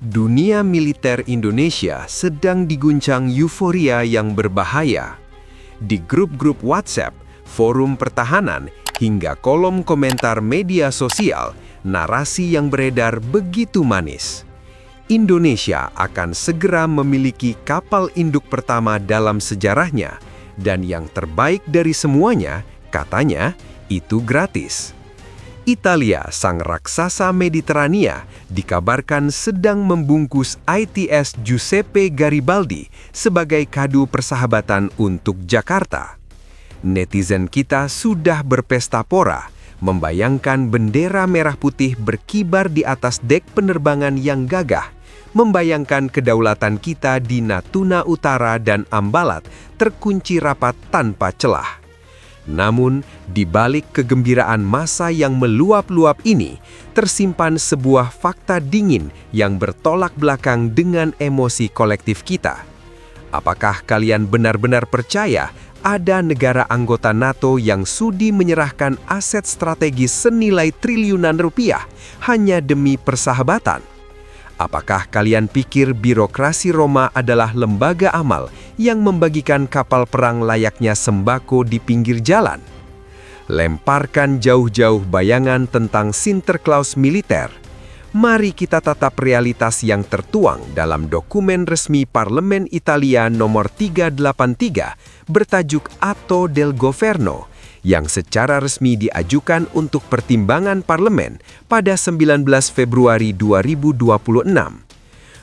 Dunia militer Indonesia sedang diguncang euforia yang berbahaya. Di grup-grup WhatsApp, forum pertahanan, hingga kolom komentar media sosial, narasi yang beredar begitu manis. Indonesia akan segera memiliki kapal induk pertama dalam sejarahnya, dan yang terbaik dari semuanya, katanya, itu gratis. Italia, sang raksasa Mediterania, dikabarkan sedang membungkus ITS Giuseppe Garibaldi sebagai kado persahabatan untuk Jakarta. Netizen kita sudah berpesta pora, membayangkan bendera merah putih berkibar di atas dek penerbangan yang gagah, membayangkan kedaulatan kita di Natuna Utara dan Ambalat terkunci rapat tanpa celah. Namun, di balik kegembiraan massa yang meluap-luap ini, tersimpan sebuah fakta dingin yang bertolak belakang dengan emosi kolektif kita. Apakah kalian benar-benar percaya ada negara anggota NATO yang sudi menyerahkan aset strategis senilai triliunan rupiah hanya demi persahabatan? Apakah kalian pikir birokrasi Roma adalah lembaga amal yang membagikan kapal perang layaknya sembako di pinggir jalan? Lemparkan jauh-jauh bayangan tentang Sinterklaas militer. Mari kita tatap realitas yang tertuang dalam dokumen resmi Parlemen Italia nomor 383 bertajuk Atto del Governo, yang secara resmi diajukan untuk pertimbangan parlemen pada 19 Februari 2026.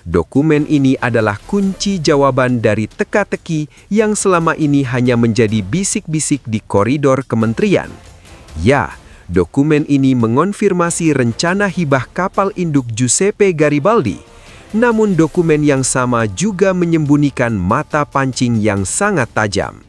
Dokumen ini adalah kunci jawaban dari teka-teki yang selama ini hanya menjadi bisik-bisik di koridor kementerian. Ya, dokumen ini mengonfirmasi rencana hibah kapal induk Giuseppe Garibaldi. Namun dokumen yang sama juga menyembunyikan mata pancing yang sangat tajam.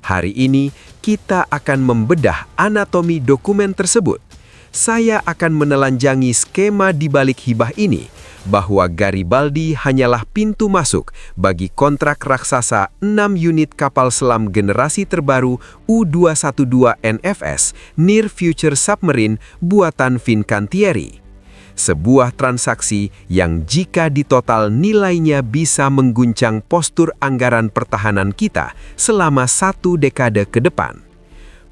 Hari ini, kita akan membedah anatomi dokumen tersebut. Saya akan menelanjangi skema di balik hibah ini, bahwa Garibaldi hanyalah pintu masuk bagi kontrak raksasa 6 unit kapal selam generasi terbaru U-212 NFS Near Future Submarine buatan Fincantieri. Sebuah transaksi yang jika ditotal nilainya bisa mengguncang postur anggaran pertahanan kita selama 1 dekade ke depan.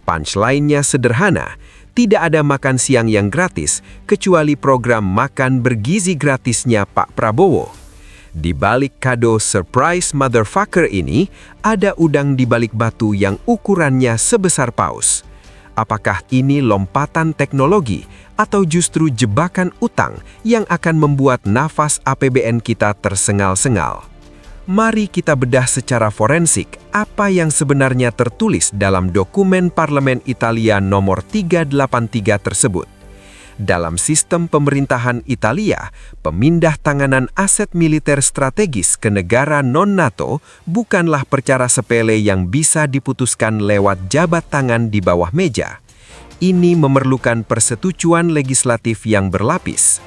Punchline-nya sederhana, tidak ada makan siang yang gratis kecuali program makan bergizi gratisnya Pak Prabowo. Di balik kado surprise motherfucker ini, ada udang di balik batu yang ukurannya sebesar paus. Apakah ini lompatan teknologi atau justru jebakan utang yang akan membuat nafas APBN kita tersengal-sengal? Mari kita bedah secara forensik apa yang sebenarnya tertulis dalam dokumen Parlemen Italia nomor 383 tersebut. Dalam sistem pemerintahan Italia, pemindah tanganan aset militer strategis ke negara non-NATO bukanlah perkara sepele yang bisa diputuskan lewat jabat tangan di bawah meja. Ini memerlukan persetujuan legislatif yang berlapis.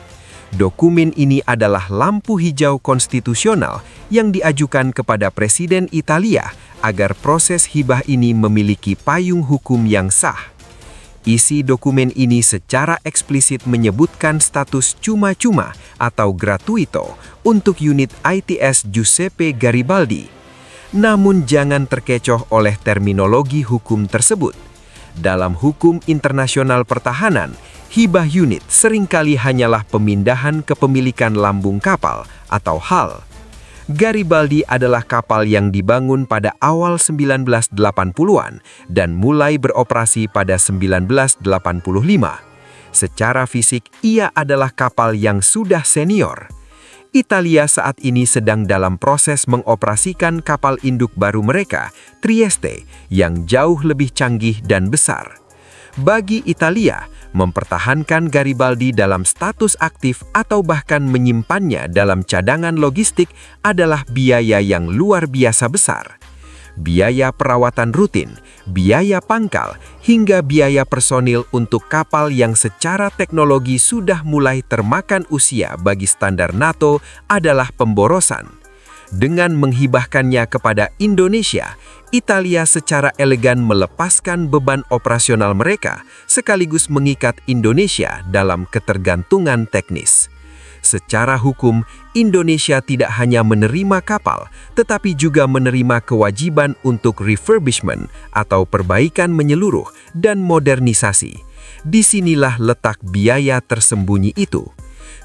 Dokumen ini adalah lampu hijau konstitusional yang diajukan kepada Presiden Italia agar proses hibah ini memiliki payung hukum yang sah. Isi dokumen ini secara eksplisit menyebutkan status cuma-cuma atau gratuito untuk unit ITS Giuseppe Garibaldi. Namun jangan terkecoh oleh terminologi hukum tersebut. Dalam hukum internasional pertahanan, hibah unit seringkali hanyalah pemindahan kepemilikan lambung kapal atau HAL. Garibaldi adalah kapal yang dibangun pada awal 1980-an dan mulai beroperasi pada 1985. Secara fisik, ia adalah kapal yang sudah senior. Italia saat ini sedang dalam proses mengoperasikan kapal induk baru mereka, Trieste, yang jauh lebih canggih dan besar. Bagi Italia, mempertahankan Garibaldi dalam status aktif atau bahkan menyimpannya dalam cadangan logistik adalah biaya yang luar biasa besar. Biaya perawatan rutin, biaya pangkal, hingga biaya personil untuk kapal yang secara teknologi sudah mulai termakan usia bagi standar NATO adalah pemborosan. Dengan menghibahkannya kepada Indonesia, Italia secara elegan melepaskan beban operasional mereka sekaligus mengikat Indonesia dalam ketergantungan teknis. Secara hukum, Indonesia tidak hanya menerima kapal, tetapi juga menerima kewajiban untuk refurbishment atau perbaikan menyeluruh dan modernisasi. Disinilah letak biaya tersembunyi itu.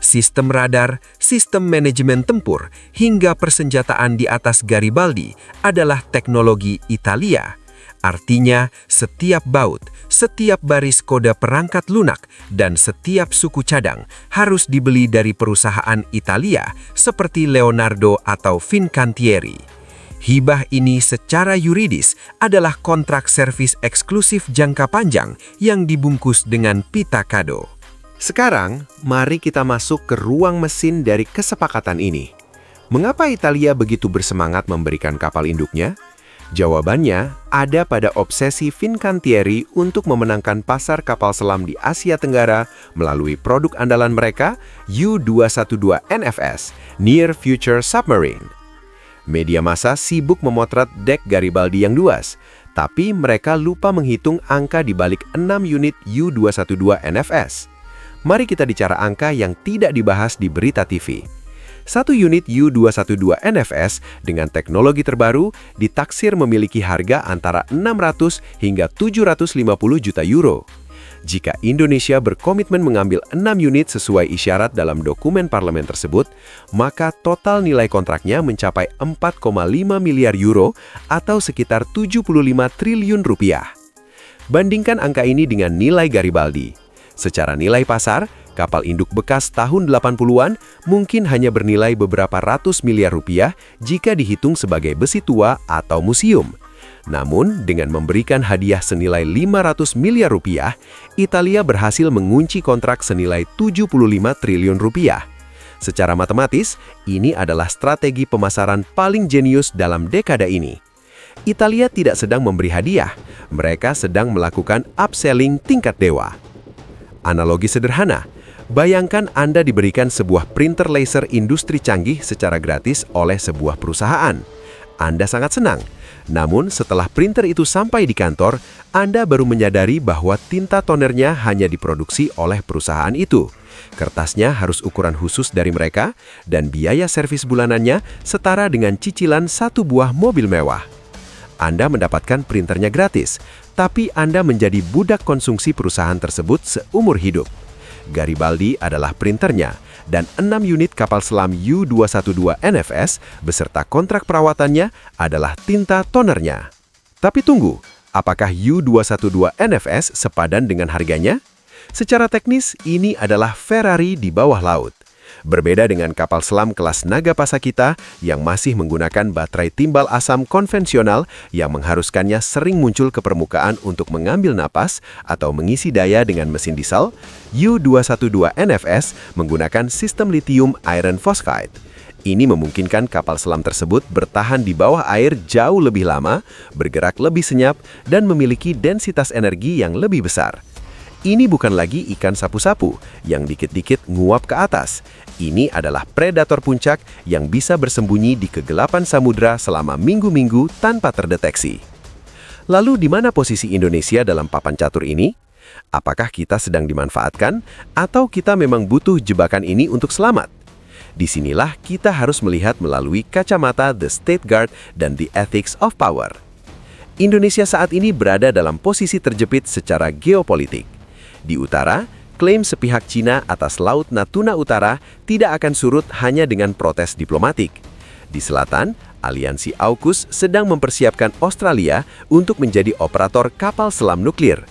Sistem radar, sistem manajemen tempur, hingga persenjataan di atas Garibaldi adalah teknologi Italia. Artinya, setiap baut, setiap baris kode perangkat lunak, dan setiap suku cadang harus dibeli dari perusahaan Italia seperti Leonardo atau Fincantieri. Hibah ini secara yuridis adalah kontrak servis eksklusif jangka panjang yang dibungkus dengan pita kado. Sekarang, mari kita masuk ke ruang mesin dari kesepakatan ini. Mengapa Italia begitu bersemangat memberikan kapal induknya? Jawabannya ada pada obsesi Fincantieri untuk memenangkan pasar kapal selam di Asia Tenggara melalui produk andalan mereka, U-212 NFS, Near Future Submarine. Media massa sibuk memotret dek Garibaldi yang luas, tapi mereka lupa menghitung angka di balik 6 unit U-212 NFS. Mari kita bicara angka yang tidak dibahas di berita TV. Satu unit U-212 NFS dengan teknologi terbaru ditaksir memiliki harga antara 600 hingga 750 juta euro. Jika Indonesia berkomitmen mengambil 6 unit sesuai isyarat dalam dokumen parlemen tersebut, maka total nilai kontraknya mencapai 4,5 miliar euro atau sekitar 75 triliun rupiah. Bandingkan angka ini dengan nilai Garibaldi. Secara nilai pasar, kapal induk bekas tahun 80-an mungkin hanya bernilai beberapa ratus miliar rupiah jika dihitung sebagai besi tua atau museum. Namun, dengan memberikan hadiah senilai 500 miliar rupiah, Italia berhasil mengunci kontrak senilai 75 triliun rupiah. Secara matematis, ini adalah strategi pemasaran paling jenius dalam dekade ini. Italia tidak sedang memberi hadiah, mereka sedang melakukan upselling tingkat dewa. Analogi sederhana, bayangkan Anda diberikan sebuah printer laser industri canggih secara gratis oleh sebuah perusahaan. Anda sangat senang. Namun setelah printer itu sampai di kantor, Anda baru menyadari bahwa tinta tonernya hanya diproduksi oleh perusahaan itu. Kertasnya harus ukuran khusus dari mereka, dan biaya servis bulanannya setara dengan cicilan satu buah mobil mewah. Anda mendapatkan printernya gratis, tapi Anda menjadi budak konsumsi perusahaan tersebut seumur hidup. Garibaldi adalah printernya, dan 6 unit kapal selam U-212 NFS beserta kontrak perawatannya adalah tinta tonernya. Tapi tunggu, apakah U-212 NFS sepadan dengan harganya? Secara teknis, ini adalah Ferrari di bawah laut. Berbeda dengan kapal selam kelas Nagapasa yang masih menggunakan baterai timbal asam konvensional yang mengharuskannya sering muncul ke permukaan untuk mengambil napas atau mengisi daya dengan mesin diesel, U-212 NFS menggunakan sistem lithium iron phosphide. Ini memungkinkan kapal selam tersebut bertahan di bawah air jauh lebih lama, bergerak lebih senyap, dan memiliki densitas energi yang lebih besar. Ini bukan lagi ikan sapu-sapu yang dikit-dikit nguap ke atas. Ini adalah predator puncak yang bisa bersembunyi di kegelapan samudra selama minggu-minggu tanpa terdeteksi. Lalu di mana posisi Indonesia dalam papan catur ini? Apakah kita sedang dimanfaatkan atau kita memang butuh jebakan ini untuk selamat? Disinilah kita harus melihat melalui kacamata The State Guard dan The Ethics of Power. Indonesia saat ini berada dalam posisi terjepit secara geopolitik. Di utara, klaim sepihak Cina atas Laut Natuna Utara tidak akan surut hanya dengan protes diplomatik. Di selatan, aliansi AUKUS sedang mempersiapkan Australia untuk menjadi operator kapal selam nuklir.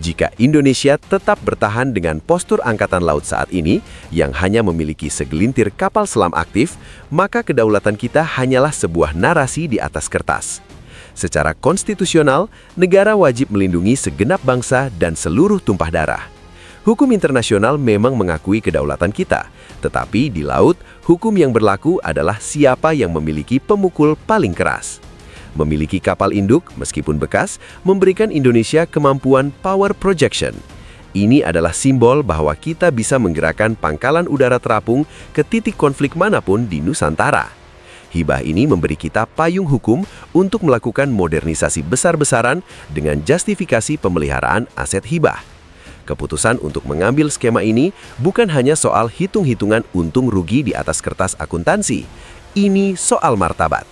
Jika Indonesia tetap bertahan dengan postur Angkatan Laut saat ini, yang hanya memiliki segelintir kapal selam aktif, maka kedaulatan kita hanyalah sebuah narasi di atas kertas. Secara konstitusional, negara wajib melindungi segenap bangsa dan seluruh tumpah darah. Hukum internasional memang mengakui kedaulatan kita, tetapi di laut, hukum yang berlaku adalah siapa yang memiliki pemukul paling keras. Memiliki kapal induk, meskipun bekas, memberikan Indonesia kemampuan power projection. Ini adalah simbol bahwa kita bisa menggerakkan pangkalan udara terapung ke titik konflik manapun di Nusantara. Hibah ini memberi kita payung hukum untuk melakukan modernisasi besar-besaran dengan justifikasi pemeliharaan aset hibah. Keputusan untuk mengambil skema ini bukan hanya soal hitung-hitungan untung rugi di atas kertas akuntansi. Ini soal martabat.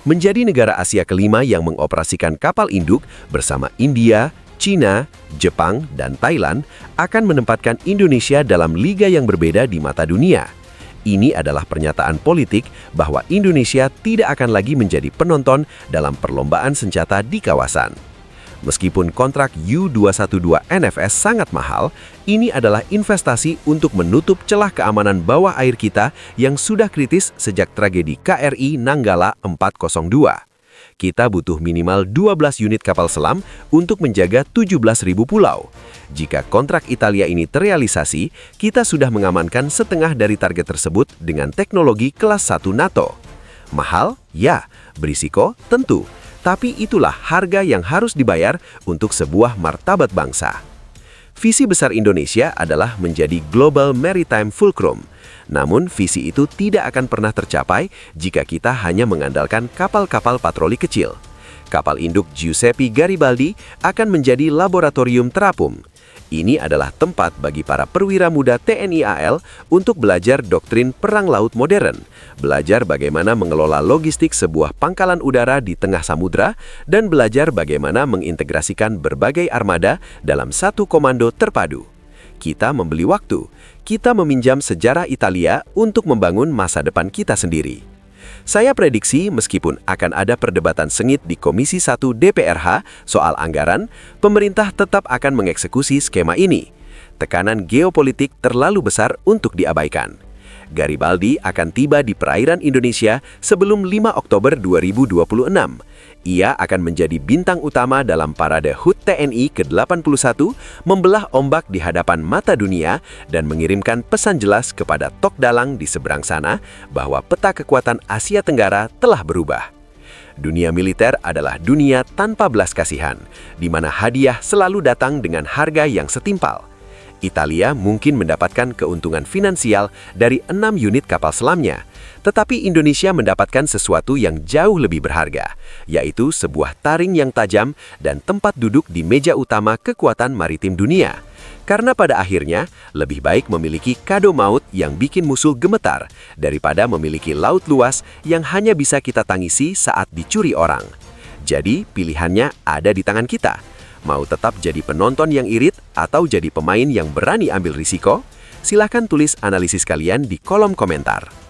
Menjadi negara Asia kelima yang mengoperasikan kapal induk bersama India, China, Jepang, dan Thailand akan menempatkan Indonesia dalam liga yang berbeda di mata dunia. Ini adalah pernyataan politik bahwa Indonesia tidak akan lagi menjadi penonton dalam perlombaan senjata di kawasan. Meskipun kontrak U-212 NFS sangat mahal, ini adalah investasi untuk menutup celah keamanan bawah air kita yang sudah kritis sejak tragedi KRI Nanggala 402. Kita butuh minimal 12 unit kapal selam untuk menjaga 17.000 pulau. Jika kontrak Italia ini terrealisasi, kita sudah mengamankan setengah dari target tersebut dengan teknologi kelas 1 NATO. Mahal? Ya. Berisiko? Tentu. Tapi itulah harga yang harus dibayar untuk sebuah martabat bangsa. Visi besar Indonesia adalah menjadi Global Maritime Fulcrum. Namun, visi itu tidak akan pernah tercapai jika kita hanya mengandalkan kapal-kapal patroli kecil. Kapal induk Giuseppe Garibaldi akan menjadi laboratorium terapung. Ini adalah tempat bagi para perwira muda TNI AL untuk belajar doktrin perang laut modern, belajar bagaimana mengelola logistik sebuah pangkalan udara di tengah samudra, dan belajar bagaimana mengintegrasikan berbagai armada dalam satu komando terpadu. Kita membeli waktu, kita meminjam sejarah Italia untuk membangun masa depan kita sendiri. Saya prediksi meskipun akan ada perdebatan sengit di Komisi 1 DPRH soal anggaran, pemerintah tetap akan mengeksekusi skema ini. Tekanan geopolitik terlalu besar untuk diabaikan. Garibaldi akan tiba di perairan Indonesia sebelum 5 Oktober 2026. Ia akan menjadi bintang utama dalam parade HUT TNI ke-81, membelah ombak di hadapan mata dunia dan mengirimkan pesan jelas kepada tok dalang di seberang sana bahwa peta kekuatan Asia Tenggara telah berubah. Dunia militer adalah dunia tanpa belas kasihan, di mana hadiah selalu datang dengan harga yang setimpal. Italia mungkin mendapatkan keuntungan finansial dari 6 unit kapal selamnya, tetapi Indonesia mendapatkan sesuatu yang jauh lebih berharga, yaitu sebuah taring yang tajam dan tempat duduk di meja utama kekuatan maritim dunia. Karena pada akhirnya, lebih baik memiliki kado maut yang bikin musuh gemetar daripada memiliki laut luas yang hanya bisa kita tangisi saat dicuri orang. Jadi, pilihannya ada di tangan kita. Mau tetap jadi penonton yang irit atau jadi pemain yang berani ambil risiko? Silahkan tulis analisis kalian di kolom komentar.